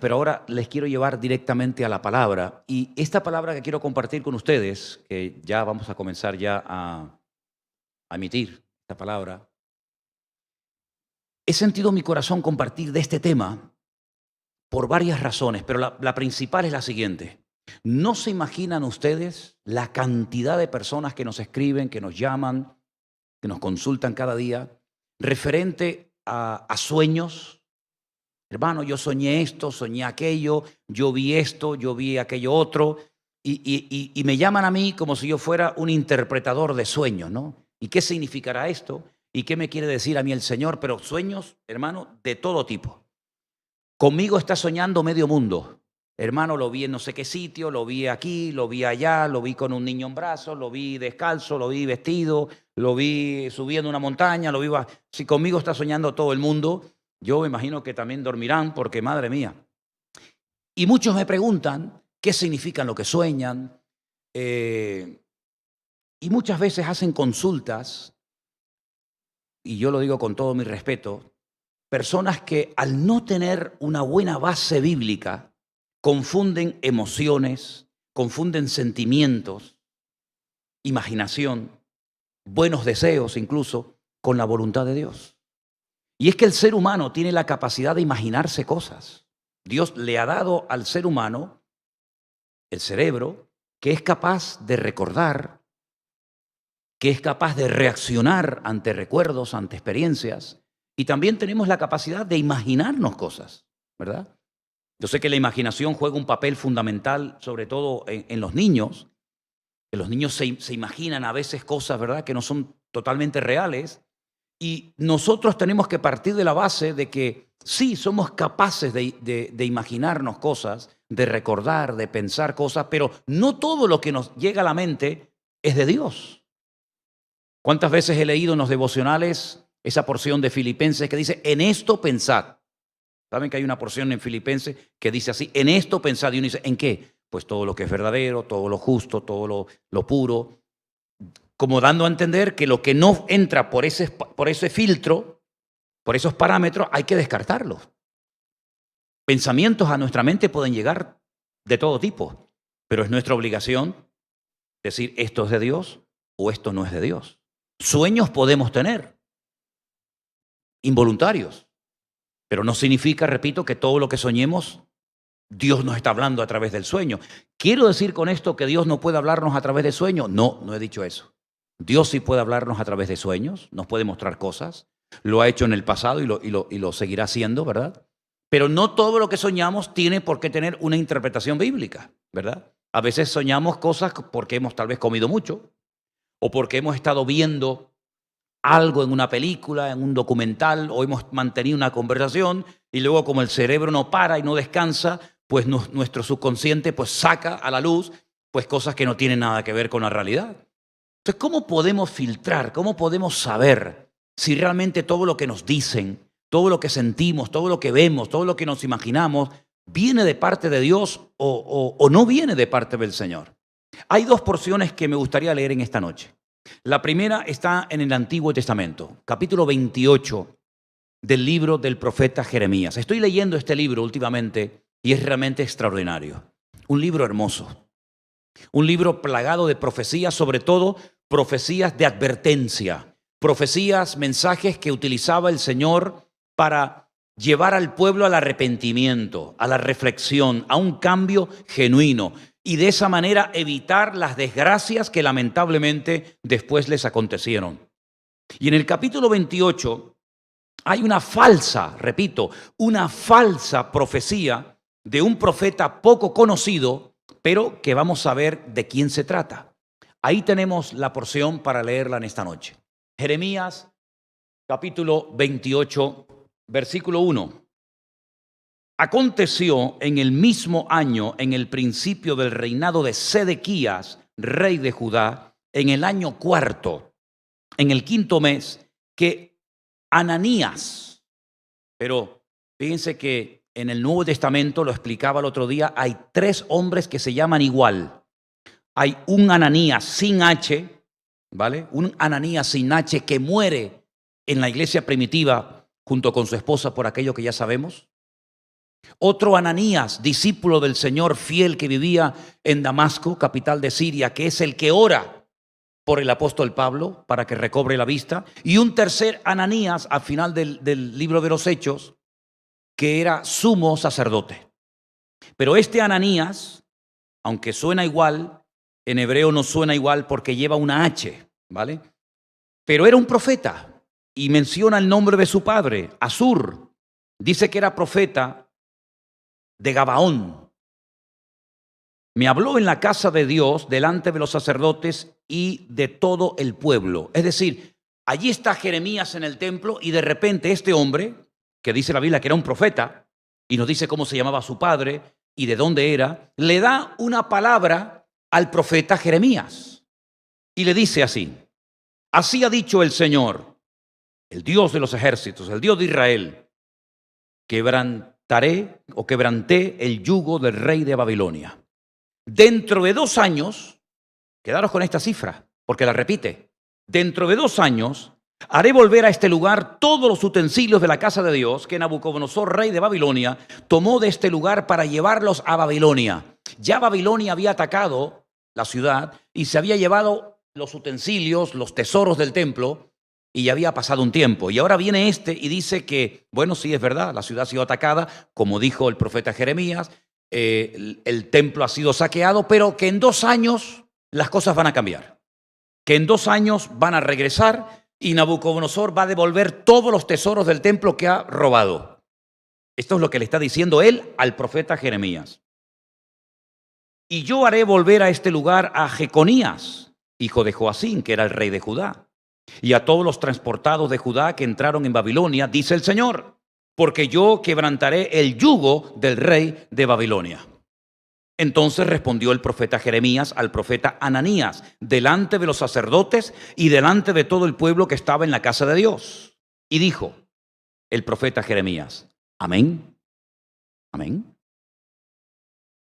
Pero ahora les quiero llevar directamente a la palabra. Y esta palabra que quiero compartir con ustedes, que ya vamos a comenzar ya a emitir esta palabra, he sentido en mi corazón compartir de este tema por varias razones, pero la principal es la siguiente. ¿No se imaginan ustedes la cantidad de personas que nos escriben, que nos llaman, que nos consultan cada día, referente a sueños? Hermano, yo soñé esto, soñé aquello, yo vi esto, yo vi aquello otro, y me llaman a mí como si yo fuera un interpretador de sueños, ¿no? ¿Y qué significará esto? ¿Y qué me quiere decir a mí el Señor? Pero sueños, hermano, de todo tipo. Conmigo está soñando medio mundo. Hermano, lo vi en no sé qué sitio, lo vi aquí, lo vi allá, lo vi con un niño en brazos, lo vi descalzo, lo vi vestido, lo vi subiendo una montaña, lo vi... Si conmigo está soñando todo el mundo, yo me imagino que también dormirán porque, madre mía. Y muchos me preguntan qué significan lo que sueñan. Y muchas veces hacen consultas, y yo lo digo con todo mi respeto, personas que al no tener una buena base bíblica, confunden emociones, confunden sentimientos, imaginación, buenos deseos incluso, con la voluntad de Dios. Y es que el ser humano tiene la capacidad de imaginarse cosas. Dios le ha dado al ser humano el cerebro que es capaz de recordar, que es capaz de reaccionar ante recuerdos, ante experiencias, y también tenemos la capacidad de imaginarnos cosas, ¿verdad? Yo sé que la imaginación juega un papel fundamental, sobre todo en los niños, que los niños se imaginan a veces cosas, ¿verdad?, que no son totalmente reales. Y nosotros tenemos que partir de la base de que sí, somos capaces de imaginarnos cosas, de recordar, de pensar cosas, pero no todo lo que nos llega a la mente es de Dios. ¿Cuántas veces he leído en los devocionales esa porción de Filipenses que dice, en esto pensad? ¿Saben que hay una porción en Filipenses que dice así, en esto pensad? Y uno dice, ¿en qué? Pues todo lo que es verdadero, todo lo justo, todo lo puro. Como dando a entender que lo que no entra por ese filtro, por esos parámetros, hay que descartarlos. Pensamientos a nuestra mente pueden llegar de todo tipo, pero es nuestra obligación decir esto es de Dios o esto no es de Dios. Sueños podemos tener, involuntarios, pero no significa, repito, que todo lo que soñemos, Dios nos está hablando a través del sueño. ¿Quiero decir con esto que Dios no puede hablarnos a través de sueños? No, no he dicho eso. Dios sí puede hablarnos a través de sueños, nos puede mostrar cosas, lo ha hecho en el pasado y lo seguirá haciendo, ¿verdad? Pero no todo lo que soñamos tiene por qué tener una interpretación bíblica, ¿verdad? A veces soñamos cosas porque hemos tal vez comido mucho o porque hemos estado viendo algo en una película, en un documental, o hemos mantenido una conversación y luego como el cerebro no para y no descansa, pues nuestro subconsciente pues saca a la luz pues cosas que no tienen nada que ver con la realidad. Entonces, ¿cómo podemos filtrar? ¿Cómo podemos saber si realmente todo lo que nos dicen, todo lo que sentimos, todo lo que vemos, todo lo que nos imaginamos, viene de parte de Dios o no viene de parte del Señor? Hay dos porciones que me gustaría leer en esta noche. La primera está en el Antiguo Testamento, capítulo 28 del libro del profeta Jeremías. Estoy leyendo este libro últimamente y es realmente extraordinario. Un libro hermoso. Un libro plagado de profecías, sobre todo profecías de advertencia, profecías, mensajes que utilizaba el Señor para llevar al pueblo al arrepentimiento, a la reflexión, a un cambio genuino y de esa manera evitar las desgracias que lamentablemente después les acontecieron. Y en el capítulo 28 hay una falsa, repito, una falsa profecía de un profeta poco conocido, pero que vamos a ver de quién se trata. Ahí tenemos la porción para leerla en esta noche. Jeremías, capítulo 28, versículo 1. Aconteció en el mismo año, en el principio del reinado de Sedequías, rey de Judá, en el año cuarto, en el quinto mes, que Ananías, pero fíjense que en el Nuevo Testamento, lo explicaba el otro día, hay 3 hombres que se llaman igual. hay un Ananías sin H, ¿vale? Un Ananías sin H que muere en la iglesia primitiva junto con su esposa por aquello que ya sabemos. Otro Ananías, discípulo del Señor fiel que vivía en Damasco, capital de Siria, que es el que ora por el apóstol Pablo para que recobre la vista. Y un tercer Ananías al final del libro de los Hechos, que era sumo sacerdote. Pero este Ananías, aunque suena igual, en hebreo no suena igual porque lleva una H, ¿vale? Pero era un profeta y menciona el nombre de su padre, Azur. Dice que era profeta de Gabaón. Me habló en la casa de Dios delante de los sacerdotes y de todo el pueblo. Es decir, allí está Jeremías en el templo y de repente este hombre, que dice la Biblia que era un profeta, y nos dice cómo se llamaba su padre y de dónde era, le da una palabra al profeta Jeremías. Y le dice así: así ha dicho el Señor, el Dios de los ejércitos, el Dios de Israel, quebranté el yugo del rey de Babilonia. Dentro de 2 años, quedaros con esta cifra, porque la repite, dentro de 2 años haré volver a este lugar todos los utensilios de la casa de Dios que Nabucodonosor, rey de Babilonia, tomó de este lugar para llevarlos a Babilonia. Ya Babilonia había atacado la ciudad y se había llevado los utensilios, los tesoros del templo, y ya había pasado un tiempo. Y ahora viene y dice que, bueno, sí es verdad, la ciudad ha sido atacada, como dijo el profeta Jeremías, el templo ha sido saqueado, pero que en 2 años las cosas van a cambiar. Que en 2 años van a regresar y Nabucodonosor va a devolver todos los tesoros del templo que ha robado. Esto es lo que le está diciendo él al profeta Jeremías. Y yo haré volver a este lugar a Jeconías, hijo de Joacín, que era el rey de Judá, y a todos los transportados de Judá que entraron en Babilonia, dice el Señor, porque yo quebrantaré el yugo del rey de Babilonia. Entonces respondió el profeta Jeremías al profeta Ananías, delante de los sacerdotes y delante de todo el pueblo que estaba en la casa de Dios. Y dijo el profeta Jeremías: amén, amén.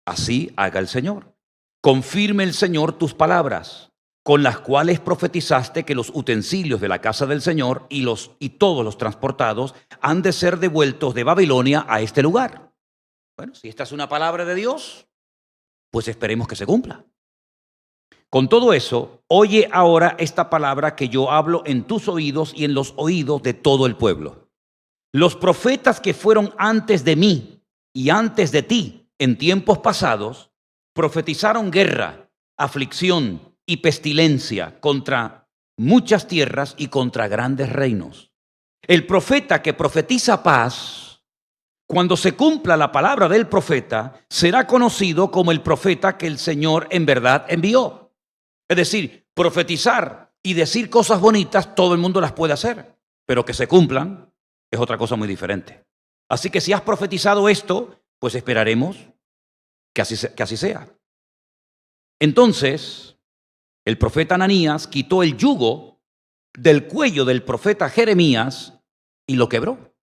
Así haga el Señor. Confirme el Señor tus palabras, con las cuales profetizaste que los utensilios de la casa del Señor y todos los transportados han de ser devueltos de Babilonia a este lugar. Bueno, si esta es una palabra de Dios, pues esperemos que se cumpla. Con todo eso, oye ahora esta palabra que yo hablo en tus oídos y en los oídos de todo el pueblo. Los profetas que fueron antes de mí y antes de ti en tiempos pasados, profetizaron guerra, aflicción y pestilencia contra muchas tierras y contra grandes reinos. El profeta que profetiza paz, cuando se cumpla la palabra del profeta, será conocido como el profeta que el Señor en verdad envió. Es decir, profetizar y decir cosas bonitas, todo el mundo las puede hacer, pero que se cumplan es otra cosa muy diferente. Así que si has profetizado esto, pues esperaremos que así sea. Entonces, el profeta Ananías quitó el yugo del cuello del profeta Jeremías y lo quebró.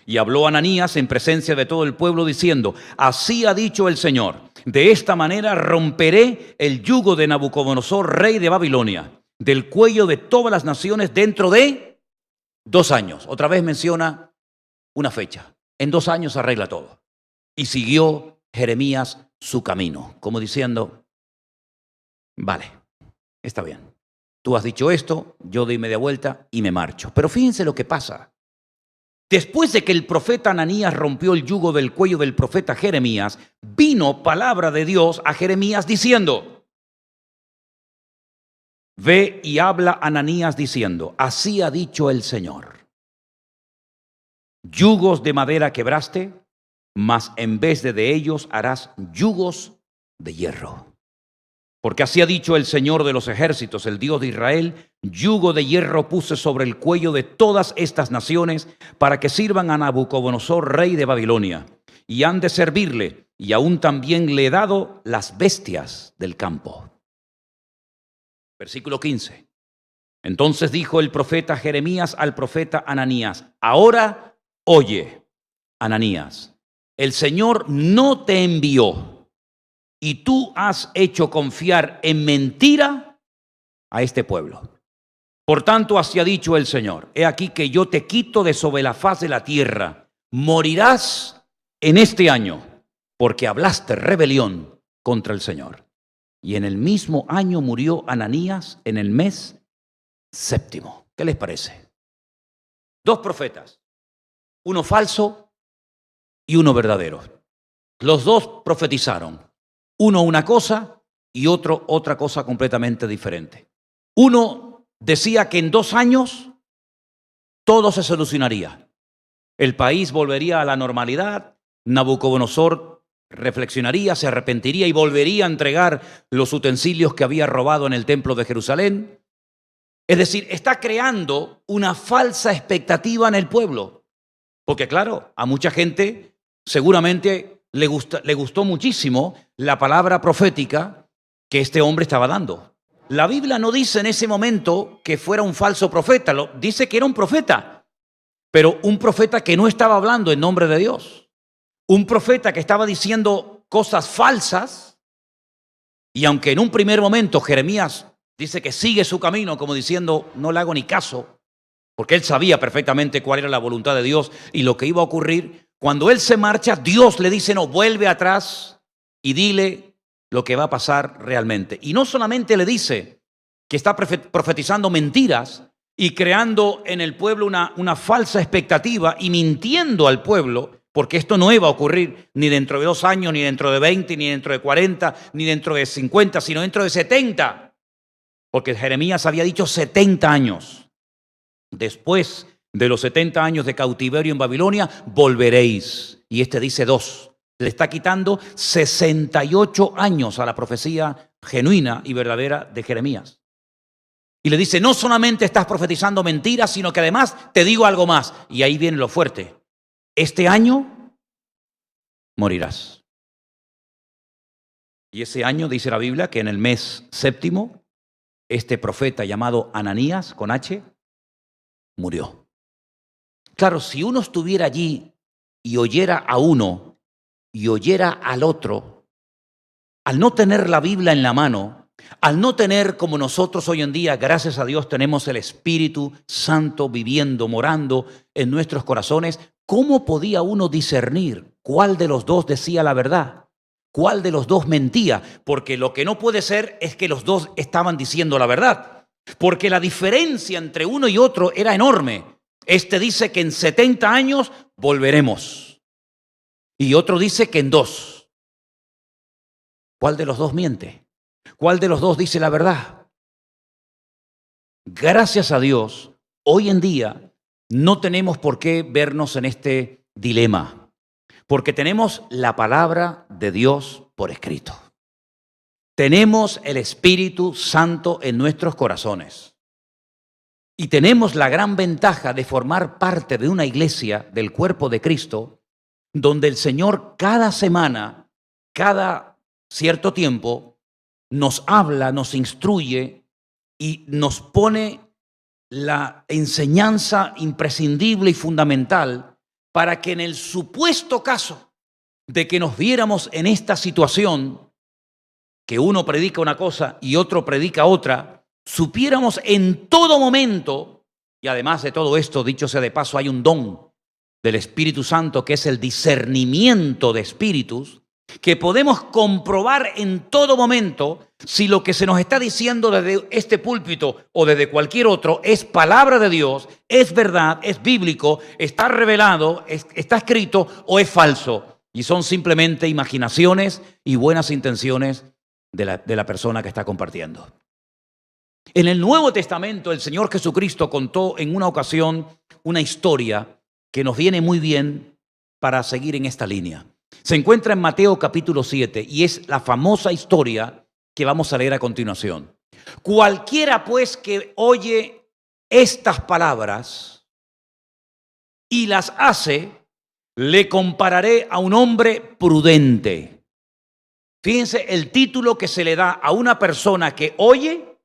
Y habló Ananías en presencia de todo el pueblo diciendo: así ha dicho el Señor, de esta manera romperé el yugo de Nabucodonosor, rey de Babilonia, del cuello de todas las naciones dentro de 2 años. Otra vez menciona una fecha. En 2 años arregla todo. Y siguió Jeremías su camino, como diciendo: vale, está bien. Tú has dicho esto, yo doy media vuelta y me marcho. Pero fíjense lo que pasa. Después de que el profeta Ananías rompió el yugo del cuello del profeta Jeremías, vino palabra de Dios a Jeremías diciendo: ve y habla Ananías diciendo: así ha dicho el Señor. Yugos de madera quebraste, mas en vez de ellos harás yugos de hierro. Porque así ha dicho el Señor de los ejércitos, el Dios de Israel: yugo de hierro puse sobre el cuello de todas estas naciones para que sirvan a Nabucodonosor, rey de Babilonia, y han de servirle, y aún también le he dado las bestias del campo. Versículo 15. Entonces dijo el profeta Jeremías al profeta Ananías: ahora oye, Ananías, el Señor no te envió y tú has hecho confiar en mentira a este pueblo. Por tanto, así ha dicho el Señor: he aquí que yo te quito de sobre la faz de la tierra. Morirás en este año, porque hablaste rebelión contra el Señor. Y en el mismo año murió Ananías en el mes séptimo. ¿Qué les parece? Dos profetas, uno falso y uno verdadero. Los dos profetizaron, uno una cosa y otro otra cosa completamente diferente. Uno decía que en 2 años todo se solucionaría. El país volvería a la normalidad, Nabucodonosor reflexionaría, se arrepentiría y volvería a entregar los utensilios que había robado en el templo de Jerusalén. Es decir, está creando una falsa expectativa en el pueblo. Porque claro, a mucha gente seguramente le gustó muchísimo la palabra profética que este hombre estaba dando. La Biblia no dice en ese momento que fuera un falso profeta, dice que era un profeta, pero un profeta que no estaba hablando en nombre de Dios. Un profeta que estaba diciendo cosas falsas, y aunque en un primer momento Jeremías dice que sigue su camino como diciendo no le hago ni caso, porque él sabía perfectamente cuál era la voluntad de Dios y lo que iba a ocurrir, cuando él se marcha, Dios le dice no, vuelve atrás y dile lo que va a pasar realmente. Y no solamente le dice que está profetizando mentiras y creando en el pueblo una falsa expectativa y mintiendo al pueblo, porque esto no iba a ocurrir ni dentro de 2 años, ni dentro de 20, ni dentro de 40, ni dentro de 50, sino dentro de 70. Porque Jeremías había dicho 70 años. Después de los 70 años de cautiverio en Babilonia, volveréis. Y este dice 2. Le está quitando 68 años a la profecía genuina y verdadera de Jeremías. Y le dice, no solamente estás profetizando mentiras, sino que además te digo algo más. Y ahí viene lo fuerte. Este año morirás. Y ese año dice la Biblia que en el mes séptimo, este profeta llamado Ananías, con H, murió. Claro, si uno estuviera allí y oyera a uno y oyera al otro, al no tener la Biblia en la mano, al no tener como nosotros hoy en día, gracias a Dios, tenemos el Espíritu Santo viviendo, morando en nuestros corazones, ¿cómo podía uno discernir cuál de los dos decía la verdad? ¿Cuál de los dos mentía? Porque lo que no puede ser es que los dos estaban diciendo la verdad. Porque la diferencia entre uno y otro era enorme. Este dice que en 70 años volveremos. Y otro dice que en 2. ¿Cuál de los dos miente? ¿Cuál de los dos dice la verdad? Gracias a Dios, hoy en día no tenemos por qué vernos en este dilema, porque tenemos la palabra de Dios por escrito. Tenemos el Espíritu Santo en nuestros corazones. Y tenemos la gran ventaja de formar parte de una iglesia del cuerpo de Cristo, donde el Señor cada semana, cada cierto tiempo, nos habla, nos instruye y nos pone la enseñanza imprescindible y fundamental para que en el supuesto caso de que nos viéramos en esta situación, que uno predica una cosa y otro predica otra, supiéramos en todo momento, y además de todo esto, dicho sea de paso, hay un don del Espíritu Santo que es el discernimiento de espíritus, que podemos comprobar en todo momento si lo que se nos está diciendo desde este púlpito o desde cualquier otro es palabra de Dios, es verdad, es bíblico, está revelado, está escrito o es falso. Y son simplemente imaginaciones y buenas intenciones de la persona que está compartiendo. En el Nuevo Testamento, el Señor Jesucristo contó en una ocasión una historia que nos viene muy bien para seguir en esta línea. Se encuentra en Mateo capítulo 7 y es la famosa historia que vamos a leer a continuación. Cualquiera pues que oye estas palabras y las hace, le compararé a un hombre prudente. Fíjense el título que se le da a una persona que oye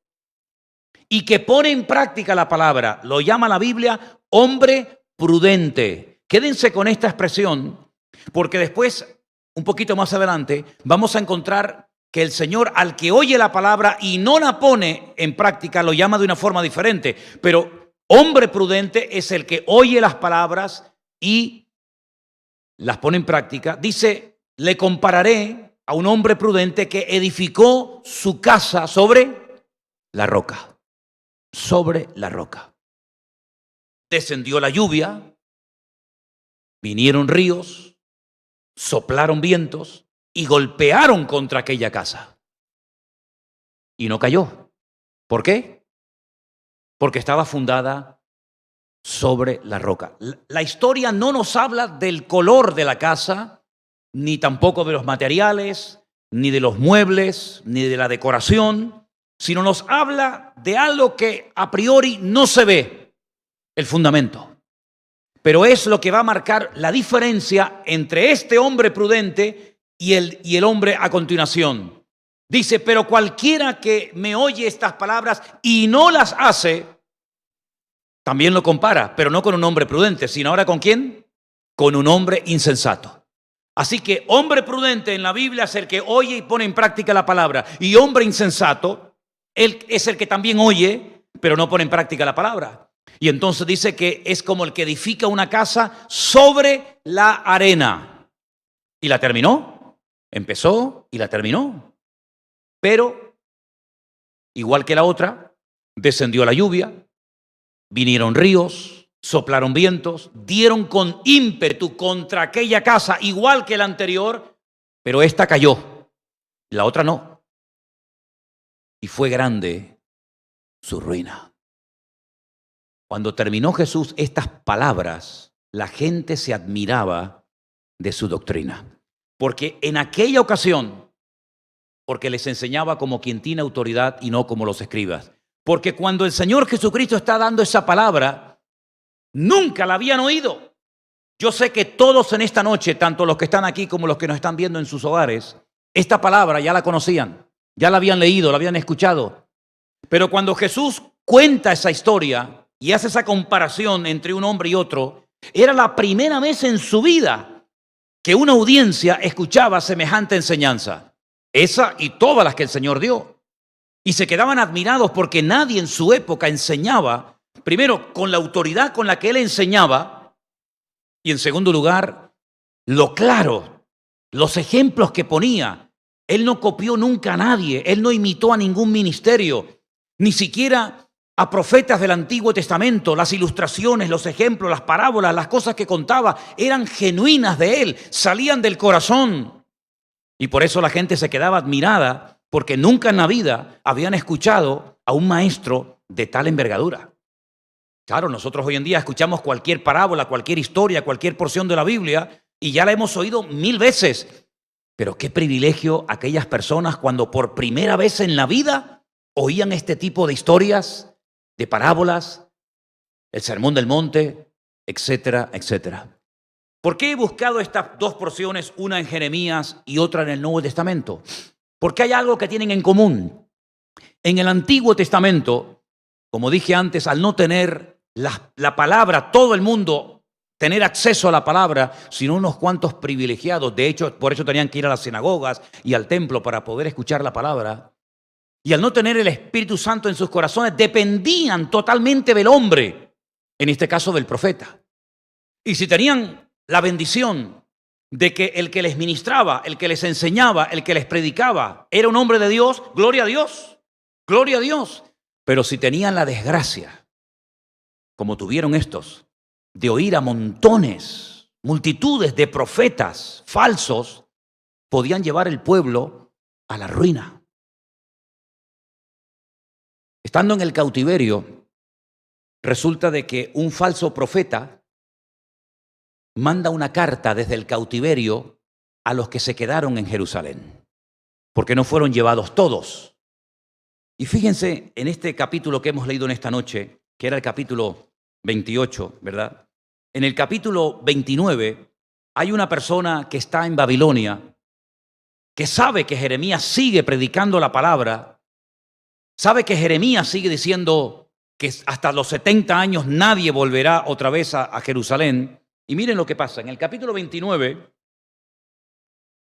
y que pone en práctica la palabra. Lo llama la Biblia hombre prudente. Quédense con esta expresión, porque después un poquito más adelante, vamos a encontrar que el Señor, al que oye la palabra y no la pone en práctica, lo llama de una forma diferente. Pero hombre prudente es el que oye las palabras y las pone en práctica. Dice, le compararé a un hombre prudente que edificó su casa sobre la roca. Sobre la roca. Descendió la lluvia, vinieron ríos, soplaron vientos y golpearon contra aquella casa. Y no cayó. ¿Por qué? Porque estaba fundada sobre la roca. La historia no nos habla del color de la casa, ni tampoco de los materiales, ni de los muebles, ni de la decoración, sino nos habla de algo que a priori no se ve, el fundamento. Pero es lo que va a marcar la diferencia entre este hombre prudente y el hombre a continuación. Dice, pero cualquiera que me oye estas palabras y no las hace, también lo compara, pero no con un hombre prudente, sino ahora ¿con quién? Con un hombre insensato. Así que hombre prudente en la Biblia es el que oye y pone en práctica la palabra. Y hombre insensato, él es el que también oye, pero no pone en práctica la palabra. Y entonces dice que es como el que edifica una casa sobre la arena. Y la terminó, empezó y la terminó. Pero, igual que la otra, descendió la lluvia, vinieron ríos, soplaron vientos, dieron con ímpetu contra aquella casa, igual que la anterior, pero esta cayó, la otra no. Y fue grande su ruina. Cuando terminó Jesús estas palabras, la gente se admiraba de su doctrina. Porque en aquella ocasión, porque les enseñaba como quien tiene autoridad y no como los escribas. Porque cuando el Señor Jesucristo está dando esa palabra, nunca la habían oído. Yo sé que todos en esta noche, tanto los que están aquí como los que nos están viendo en sus hogares, esta palabra ya la conocían, ya la habían leído, la habían escuchado. Pero cuando Jesús cuenta esa historia y hace esa comparación entre un hombre y otro, era la primera vez en su vida que una audiencia escuchaba semejante enseñanza. Esa y todas las que el Señor dio. Y se quedaban admirados porque nadie en su época enseñaba, primero, con la autoridad con la que él enseñaba, y en segundo lugar, lo claro, los ejemplos que ponía. Él no copió nunca a nadie, él no imitó a ningún ministerio, ni siquiera a profetas del Antiguo Testamento. Las ilustraciones, los ejemplos, las parábolas, las cosas que contaba eran genuinas de él, salían del corazón. Y por eso la gente se quedaba admirada, porque nunca en la vida habían escuchado a un maestro de tal envergadura. Claro, nosotros hoy en día escuchamos cualquier parábola, cualquier historia, cualquier porción de la Biblia y ya la hemos oído 1000 veces. Pero qué privilegio aquellas personas cuando por primera vez en la vida oían este tipo de historias, de parábolas, el Sermón del Monte, etcétera, etcétera. ¿Por qué he buscado estas dos porciones, una en Jeremías y otra en el Nuevo Testamento? Porque hay algo que tienen en común. En el Antiguo Testamento, como dije antes, al no tener la palabra, todo el mundo tener acceso a la palabra, sino unos cuantos privilegiados. De hecho, por eso tenían que ir a las sinagogas y al templo para poder escuchar la palabra. Y al no tener el Espíritu Santo en sus corazones, dependían totalmente del hombre, en este caso del profeta. Y si tenían la bendición de que el que les ministraba, el que les enseñaba, el que les predicaba, era un hombre de Dios, gloria a Dios, gloria a Dios. Pero si tenían la desgracia, como tuvieron estos, de oír a montones, multitudes de profetas falsos, podían llevar el pueblo a la ruina. Estando en el cautiverio, resulta de que un falso profeta manda una carta desde el cautiverio a los que se quedaron en Jerusalén, porque no fueron llevados todos. Y fíjense en este capítulo que hemos leído en esta noche, que era el capítulo 28, ¿verdad? En el capítulo 29 hay una persona que está en Babilonia, que sabe que Jeremías sigue predicando la palabra, sabe que Jeremías sigue diciendo que hasta los 70 años nadie volverá otra vez a Jerusalén. Y miren lo que pasa. En el capítulo 29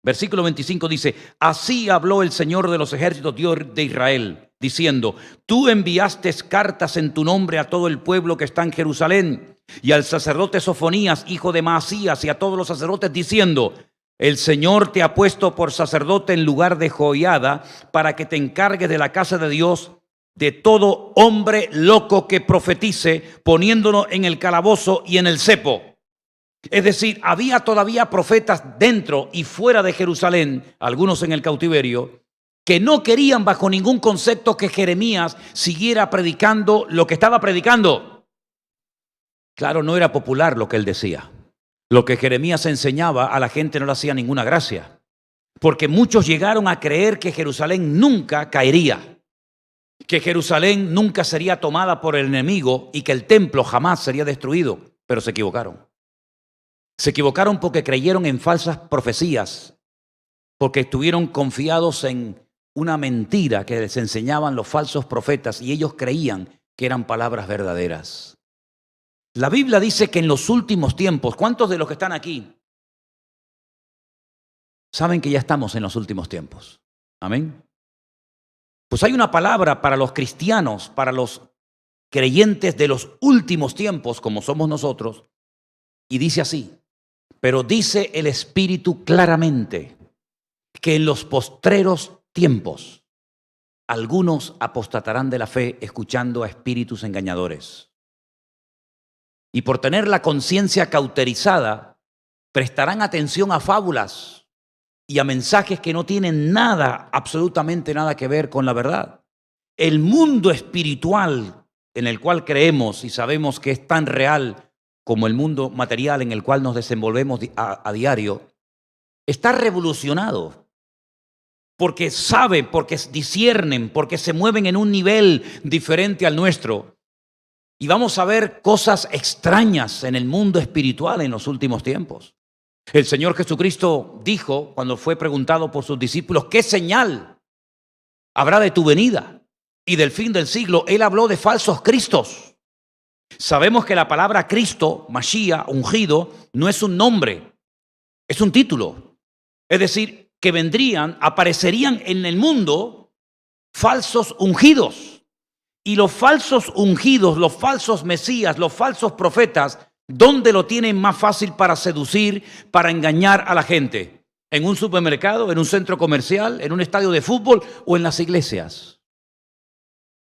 Versículo 25 dice, así habló el Señor de los ejércitos, Dios de Israel, diciendo, tú enviaste cartas en tu nombre a todo el pueblo que está en Jerusalén y al sacerdote Sofonías, hijo de Maasías, y a todos los sacerdotes, diciendo, el Señor te ha puesto por sacerdote en lugar de Joiada para que te encargues de la casa de Dios, de todo hombre loco que profetice, poniéndolo en el calabozo y en el cepo. Es decir, había todavía profetas dentro y fuera de Jerusalén, algunos en el cautiverio, que no querían bajo ningún concepto que Jeremías siguiera predicando lo que estaba predicando. Claro, no era popular lo que él decía. Lo que Jeremías enseñaba a la gente no le hacía ninguna gracia, porque muchos llegaron a creer que Jerusalén nunca caería, que Jerusalén nunca sería tomada por el enemigo y que el templo jamás sería destruido, pero se equivocaron. Se equivocaron porque creyeron en falsas profecías, porque estuvieron confiados en una mentira que les enseñaban los falsos profetas y ellos creían que eran palabras verdaderas. La Biblia dice que en los últimos tiempos, ¿cuántos de los que están aquí saben que ya estamos en los últimos tiempos? Amén. Pues hay una palabra para los cristianos, para los creyentes de los últimos tiempos, como somos nosotros, y dice así, pero dice el Espíritu claramente que en los postreros tiempos algunos apostatarán de la fe escuchando a espíritus engañadores. Y por tener la conciencia cauterizada, prestarán atención a fábulas y a mensajes que no tienen nada, absolutamente nada que ver con la verdad. El mundo espiritual en el cual creemos y sabemos que es tan real como el mundo material en el cual nos desenvolvemos a diario, está revolucionado. Porque saben, porque disciernen, porque se mueven en un nivel diferente al nuestro. Y vamos a ver cosas extrañas en el mundo espiritual en los últimos tiempos. El Señor Jesucristo dijo, cuando fue preguntado por sus discípulos, ¿qué señal habrá de tu venida y del fin del siglo? Él habló de falsos cristos. Sabemos que la palabra Cristo, Mashiach, ungido, no es un nombre, es un título. Es decir, que vendrían, aparecerían en el mundo falsos ungidos. Y los falsos ungidos, los falsos mesías, los falsos profetas, ¿dónde lo tienen más fácil para seducir, para engañar a la gente? ¿En un supermercado, en un centro comercial, en un estadio de fútbol o en las iglesias?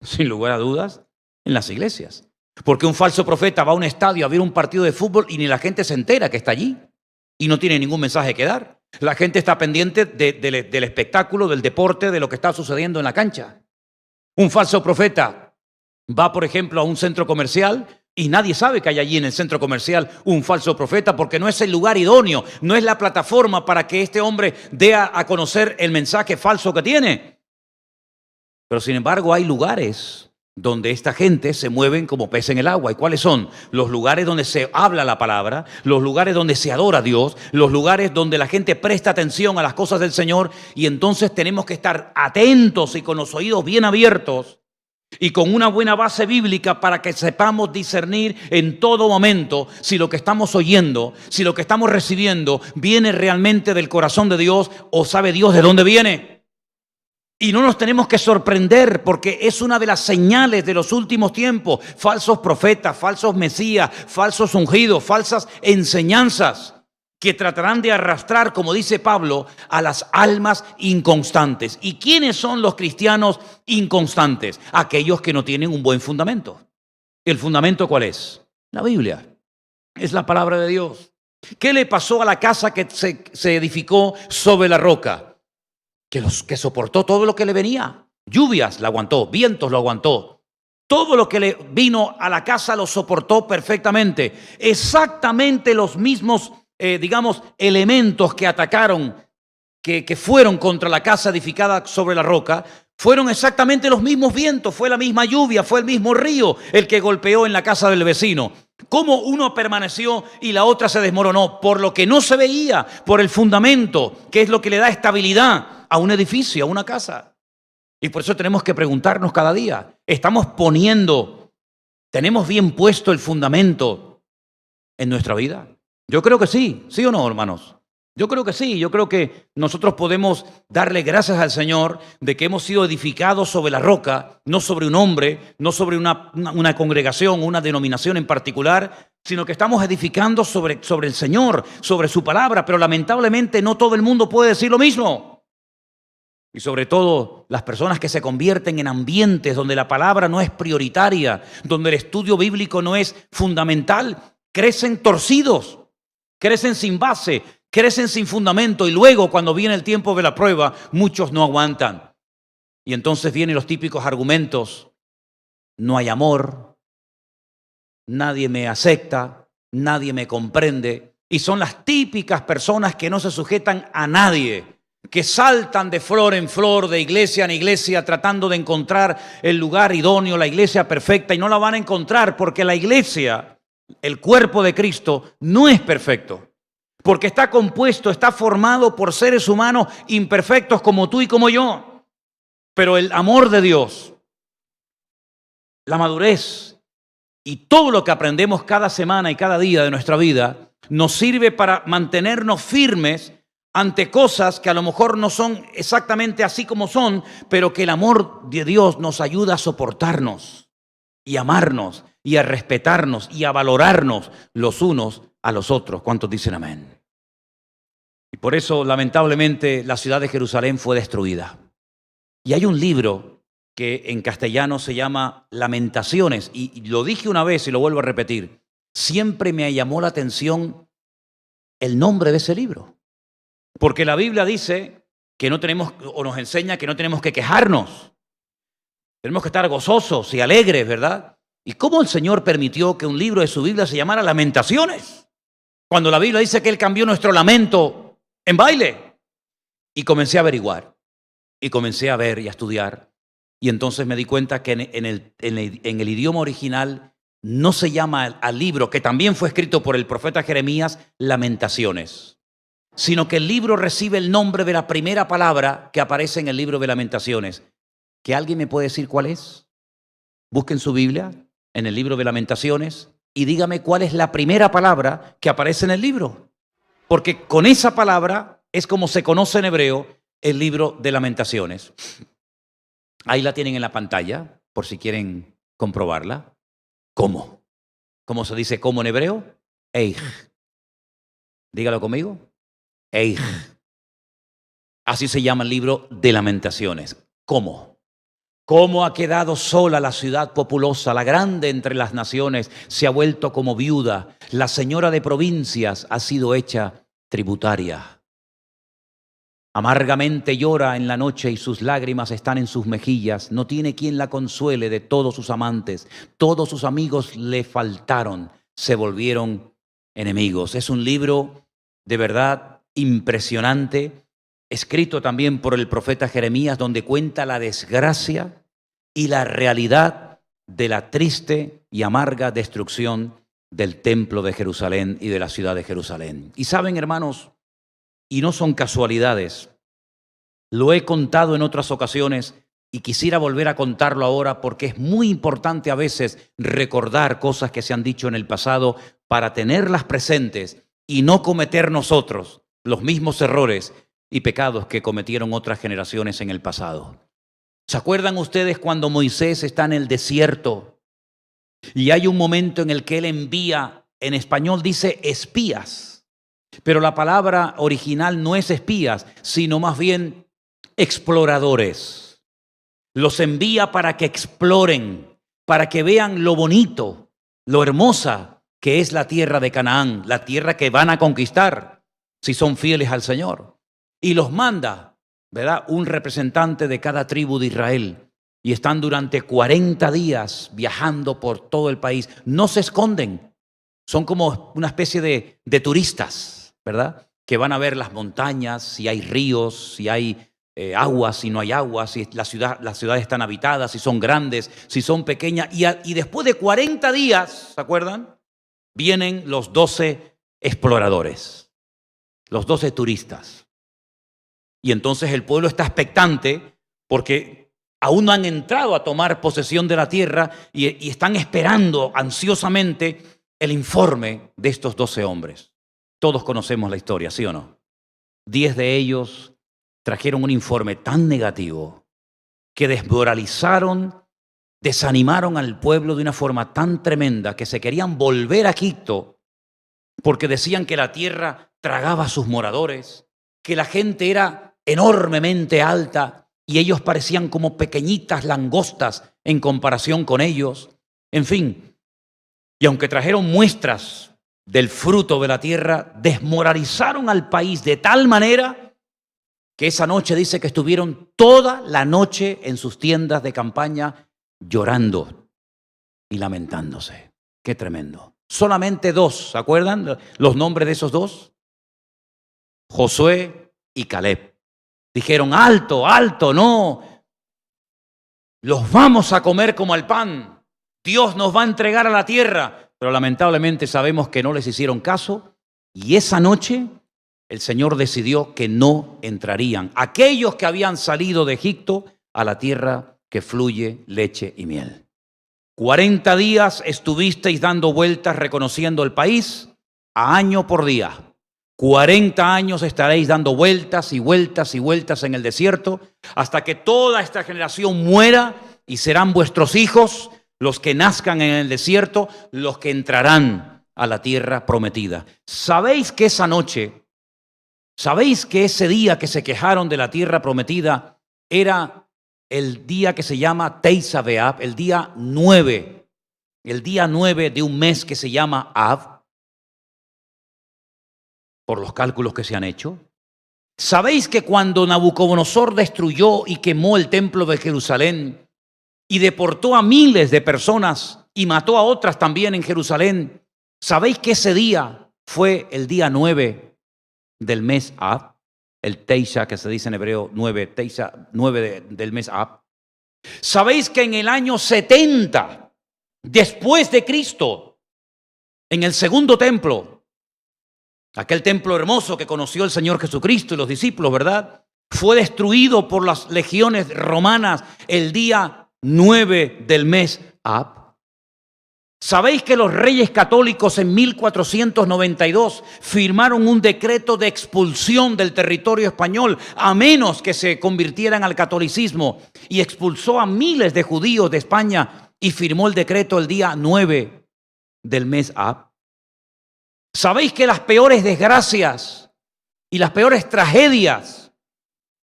Sin lugar a dudas, en las iglesias. Porque un falso profeta va a un estadio a ver un partido de fútbol y ni la gente se entera que está allí y no tiene ningún mensaje que dar. La gente está pendiente del espectáculo, del deporte, de lo que está sucediendo en la cancha. Un falso profeta va, por ejemplo, a un centro comercial y nadie sabe que hay allí en el centro comercial un falso profeta porque no es el lugar idóneo, no es la plataforma para que este hombre dé a conocer el mensaje falso que tiene. Pero sin embargo hay lugares donde esta gente se mueven como pez en el agua. ¿Y cuáles son? Los lugares donde se habla la palabra, los lugares donde se adora a Dios, los lugares donde la gente presta atención a las cosas del Señor, y entonces tenemos que estar atentos y con los oídos bien abiertos y con una buena base bíblica para que sepamos discernir en todo momento si lo que estamos oyendo, si lo que estamos recibiendo viene realmente del corazón de Dios o sabe Dios de dónde viene. Y no nos tenemos que sorprender porque es una de las señales de los últimos tiempos. Falsos profetas, falsos mesías, falsos ungidos, falsas enseñanzas que tratarán de arrastrar, como dice Pablo, a las almas inconstantes. ¿Y quiénes son los cristianos inconstantes? Aquellos que no tienen un buen fundamento. ¿El fundamento cuál es? La Biblia. Es la palabra de Dios. ¿Qué le pasó a la casa que se edificó sobre la roca? Que soportó todo lo que le venía. Lluvias la aguantó, vientos lo aguantó. Todo lo que le vino a la casa lo soportó perfectamente. Exactamente los mismos, elementos que atacaron, que fueron contra la casa edificada sobre la roca, fueron exactamente los mismos vientos, fue la misma lluvia, fue el mismo río el que golpeó en la casa del vecino. ¿Cómo uno permaneció y la otra se desmoronó? Por lo que no se veía, por el fundamento, que es lo que le da estabilidad a un edificio, a una casa. Y por eso tenemos que preguntarnos cada día, ¿tenemos bien puesto el fundamento en nuestra vida? Yo creo que sí, ¿sí o no, hermanos? Yo creo que sí, yo creo que nosotros podemos darle gracias al Señor de que hemos sido edificados sobre la roca, no sobre un hombre, no sobre una congregación, una denominación en particular, sino que estamos edificando sobre el Señor, sobre su palabra, pero lamentablemente no todo el mundo puede decir lo mismo. Y sobre todo las personas que se convierten en ambientes donde la palabra no es prioritaria, donde el estudio bíblico no es fundamental, crecen torcidos, crecen sin base, crecen sin fundamento y luego cuando viene el tiempo de la prueba, muchos no aguantan. Y entonces vienen los típicos argumentos: no hay amor, nadie me acepta, nadie me comprende. Y son las típicas personas que no se sujetan a nadie, que saltan de flor en flor, de iglesia en iglesia, tratando de encontrar el lugar idóneo, la iglesia perfecta, y no la van a encontrar porque la iglesia, el cuerpo de Cristo, no es perfecto. Porque está compuesto, está formado por seres humanos imperfectos como tú y como yo. Pero el amor de Dios, la madurez y todo lo que aprendemos cada semana y cada día de nuestra vida nos sirve para mantenernos firmes ante cosas que a lo mejor no son exactamente así como son, pero que el amor de Dios nos ayuda a soportarnos y amarnos y a respetarnos y a valorarnos los unos a los otros. ¿Cuántos dicen amén? Y por eso, lamentablemente, la ciudad de Jerusalén fue destruida. Y hay un libro que en castellano se llama Lamentaciones, y lo dije una vez y lo vuelvo a repetir. Siempre me llamó la atención el nombre de ese libro. Porque la Biblia dice que no tenemos, o nos enseña que no tenemos que quejarnos. Tenemos que estar gozosos y alegres, ¿verdad? ¿Y cómo el Señor permitió que un libro de su Biblia se llamara Lamentaciones? Cuando la Biblia dice que Él cambió nuestro lamento en baile. Y comencé a averiguar, y comencé a ver y a estudiar. Y entonces me di cuenta que en el idioma original no se llama al libro, que también fue escrito por el profeta Jeremías, Lamentaciones, sino que el libro recibe el nombre de la primera palabra que aparece en el libro de Lamentaciones. ¿Que alguien me puede decir cuál es? Busquen su Biblia en el libro de Lamentaciones y dígame cuál es la primera palabra que aparece en el libro. Porque con esa palabra es como se conoce en hebreo el libro de Lamentaciones. Ahí la tienen en la pantalla, por si quieren comprobarla. ¿Cómo? ¿Cómo se dice cómo en hebreo? Eij. Dígalo conmigo. Eij. Así se llama el libro de Lamentaciones. ¿Cómo? ¿Cómo ha quedado sola la ciudad populosa, la grande entre las naciones? Se ha vuelto como viuda. La señora de provincias ha sido hecha tributaria. Amargamente llora en la noche y sus lágrimas están en sus mejillas. No tiene quien la consuele de todos sus amantes. Todos sus amigos le faltaron, se volvieron enemigos. Es un libro de verdad impresionante, escrito también por el profeta Jeremías, donde cuenta la desgracia y la realidad de la triste y amarga destrucción del templo de Jerusalén y de la ciudad de Jerusalén. Y saben, hermanos, y no son casualidades, lo he contado en otras ocasiones y quisiera volver a contarlo ahora porque es muy importante a veces recordar cosas que se han dicho en el pasado para tenerlas presentes y no cometer nosotros los mismos errores y pecados que cometieron otras generaciones en el pasado. ¿Se acuerdan ustedes cuando Moisés está en el desierto y hay un momento en el que él envía, en español dice espías, pero la palabra original no es espías, sino más bien exploradores? Los envía para que exploren, para que vean lo bonito, lo hermosa que es la tierra de Canaán, la tierra que van a conquistar si son fieles al Señor. Y los manda, ¿verdad?, un representante de cada tribu de Israel. Y están durante 40 días viajando por todo el país. No se esconden. Son como una especie de turistas, ¿verdad?, que van a ver las montañas, si hay ríos, si hay agua, si no hay agua, si las ciudades están habitadas, si son grandes, si son pequeñas. Y después de 40 días, ¿se acuerdan?, vienen los 12 exploradores, los 12 turistas. Y entonces el pueblo está expectante porque aún no han entrado a tomar posesión de la tierra y están esperando ansiosamente el informe de estos 12 hombres. Todos conocemos la historia, ¿sí o no? 10 de ellos trajeron un informe tan negativo que desmoralizaron, desanimaron al pueblo de una forma tan tremenda que se querían volver a Egipto porque decían que la tierra tragaba a sus moradores, que la gente era enormemente alta y ellos parecían como pequeñitas langostas en comparación con ellos. En fin, y aunque trajeron muestras del fruto de la tierra, desmoralizaron al país de tal manera que esa noche dice que estuvieron toda la noche en sus tiendas de campaña llorando y lamentándose. Qué tremendo. Solamente dos, ¿se acuerdan los nombres de esos dos? Josué y Caleb. Dijeron, alto, alto, no. Los vamos a comer como al pan. Dios nos va a entregar a la tierra. Pero lamentablemente sabemos que no les hicieron caso. Y esa noche el Señor decidió que no entrarían aquellos que habían salido de Egipto a la tierra que fluye leche y miel. 40 días estuvisteis dando vueltas reconociendo el país, a año por día. 40 años estaréis dando vueltas y vueltas y vueltas en el desierto, hasta que toda esta generación muera y serán vuestros hijos los que nazcan en el desierto, los que entrarán a la tierra prometida. ¿Sabéis que esa noche, sabéis que ese día que se quejaron de la tierra prometida era el día que se llama Tisha B'Av, el día 9 de un mes que se llama Av, por los cálculos que se han hecho? ¿Sabéis que cuando Nabucodonosor destruyó y quemó el templo de Jerusalén y deportó a miles de personas y mató a otras también en Jerusalén, sabéis que ese día fue el día 9 del mes Av? El Tisha, que se dice en hebreo 9, Tisha, 9 del mes Ab. ¿Sabéis que en el año 70, después de Cristo, en el segundo templo, aquel templo hermoso que conoció el Señor Jesucristo y los discípulos, ¿verdad?, fue destruido por las legiones romanas el día 9 del mes Ab? ¿Sabéis que los reyes católicos en 1492 firmaron un decreto de expulsión del territorio español a menos que se convirtieran al catolicismo, y expulsó a miles de judíos de España y firmó el decreto el día 9 del mes Ab? ¿Sabéis que las peores desgracias y las peores tragedias,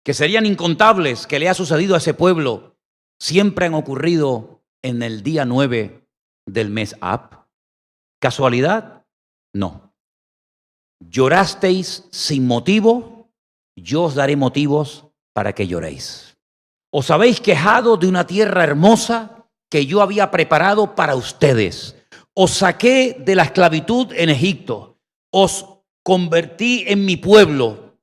que serían incontables, que le ha sucedido a ese pueblo, siempre han ocurrido en el día 9 del mes Ab? ¿Casualidad? No. ¿Llorasteis sin motivo? Yo os daré motivos para que lloréis. ¿Os habéis quejado de una tierra hermosa que yo había preparado para ustedes? Os saqué de la esclavitud en Egipto. Os convertí en mi pueblo.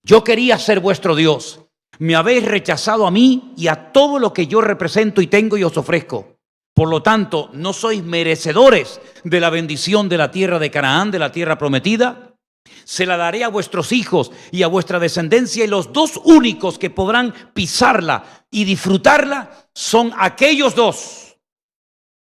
Yo quería ser vuestro Dios. Me habéis rechazado a mí y a todo lo que yo represento y tengo y os ofrezco. Por lo tanto, no sois merecedores de la bendición de la tierra de Canaán, de la tierra prometida. Se la daré a vuestros hijos y a vuestra descendencia, y los dos únicos que podrán pisarla y disfrutarla son aquellos dos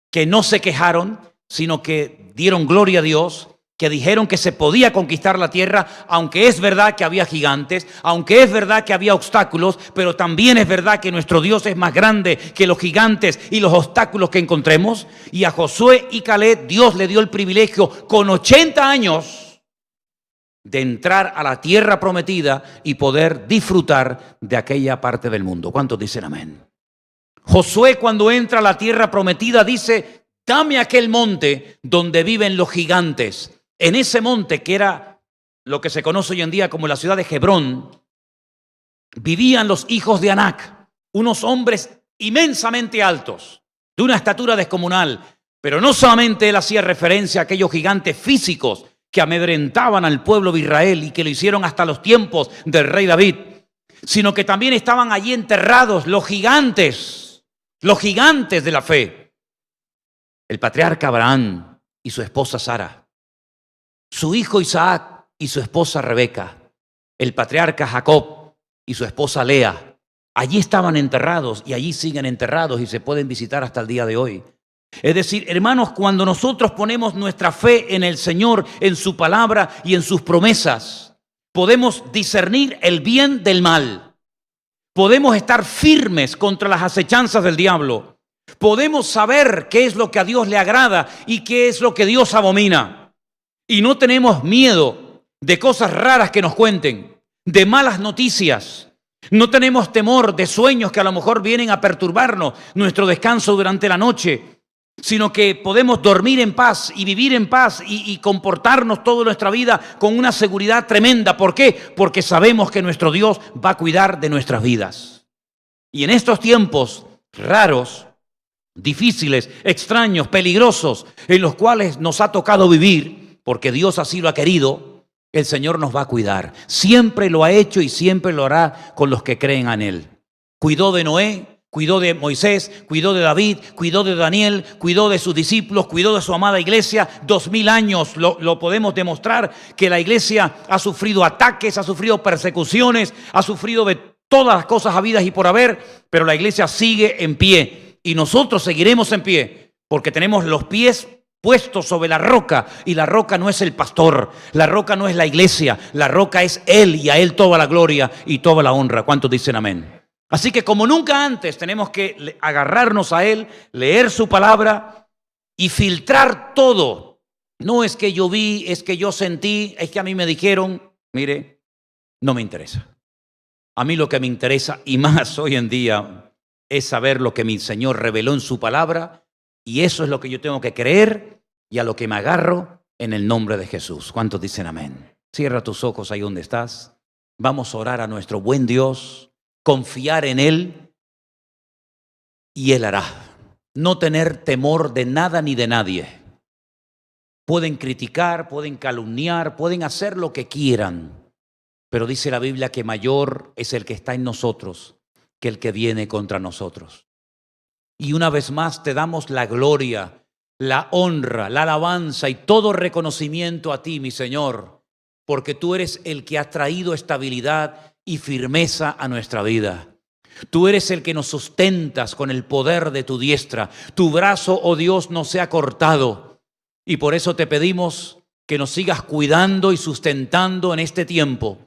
que no se quejaron, sino que dieron gloria a Dios, que dijeron que se podía conquistar la tierra, aunque es verdad que había gigantes, aunque es verdad que había obstáculos, pero también es verdad que nuestro Dios es más grande que los gigantes y los obstáculos que encontremos. Y a Josué y Caleb Dios le dio el privilegio con 80 años de entrar a la tierra prometida y poder disfrutar de aquella parte del mundo. ¿Cuántos dicen amén? Josué, cuando entra a la tierra prometida, dice: dame aquel monte donde viven los gigantes. En ese monte, que era lo que se conoce hoy en día como la ciudad de Hebrón, vivían los hijos de Anac, unos hombres inmensamente altos, de una estatura descomunal. Pero no solamente él hacía referencia a aquellos gigantes físicos que amedrentaban al pueblo de Israel y que lo hicieron hasta los tiempos del rey David, sino que también estaban allí enterrados los gigantes de la fe. El patriarca Abraham y su esposa Sara, su hijo Isaac y su esposa Rebeca, el patriarca Jacob y su esposa Lea, allí estaban enterrados y allí siguen enterrados y se pueden visitar hasta el día de hoy. Es decir, hermanos, cuando nosotros ponemos nuestra fe en el Señor, en su palabra y en sus promesas, podemos discernir el bien del mal, podemos estar firmes contra las acechanzas del diablo, podemos saber qué es lo que a Dios le agrada y qué es lo que Dios abomina. Y no tenemos miedo de cosas raras que nos cuenten, de malas noticias. No tenemos temor de sueños que a lo mejor vienen a perturbarnos nuestro descanso durante la noche, sino que podemos dormir en paz y vivir en paz y comportarnos toda nuestra vida con una seguridad tremenda. ¿Por qué? Porque sabemos que nuestro Dios va a cuidar de nuestras vidas. Y en estos tiempos raros, difíciles, extraños, peligrosos, en los cuales nos ha tocado vivir, porque Dios así lo ha querido, el Señor nos va a cuidar. Siempre lo ha hecho y siempre lo hará con los que creen en Él. Cuidó de Noé, cuidó de Moisés, cuidó de David, cuidó de Daniel, cuidó de sus discípulos, cuidó de su amada iglesia. 2000 años lo podemos demostrar que la iglesia ha sufrido ataques, ha sufrido persecuciones, ha sufrido de todas las cosas habidas y por haber, pero la iglesia sigue en pie y nosotros seguiremos en pie porque tenemos los pies puestos sobre la roca, y la roca no es el pastor, la roca no es la iglesia, la roca es Él, y a Él toda la gloria y toda la honra. ¿Cuántos dicen amén? Así que como nunca antes tenemos que agarrarnos a Él, leer su palabra y filtrar todo. No es que yo vi, es que yo sentí, es que a mí me dijeron. Mire, no me interesa. A mí lo que me interesa, y más hoy en día, es saber lo que mi Señor reveló en su palabra, y eso es lo que yo tengo que creer y a lo que me agarro en el nombre de Jesús. ¿Cuántos dicen amén? Cierra tus ojos ahí donde estás. Vamos a orar a nuestro buen Dios, confiar en Él y Él hará. No tener temor de nada ni de nadie. Pueden criticar, pueden calumniar, pueden hacer lo que quieran, pero dice la Biblia que mayor es el que está en nosotros que el que viene contra nosotros. Y una vez más te damos la gloria, la honra, la alabanza y todo reconocimiento a ti, mi Señor, porque tú eres el que ha traído estabilidad y firmeza a nuestra vida. Tú eres el que nos sustentas con el poder de tu diestra. Tu brazo, oh Dios, no se ha cortado. Y por eso te pedimos que nos sigas cuidando y sustentando en este tiempo.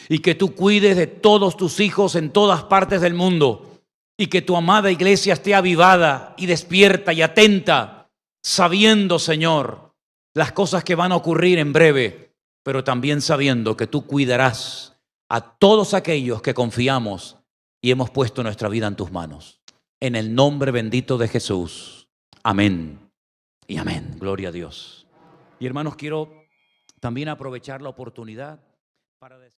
Y que tú cuides de todos tus hijos en todas partes del mundo. Y que tu amada iglesia esté avivada y despierta y atenta, sabiendo, Señor, las cosas que van a ocurrir en breve, pero también sabiendo que tú cuidarás a todos aquellos que confiamos y hemos puesto nuestra vida en tus manos. En el nombre bendito de Jesús. Amén y amén. Gloria a Dios. Y hermanos, quiero también aprovechar la oportunidad para decir...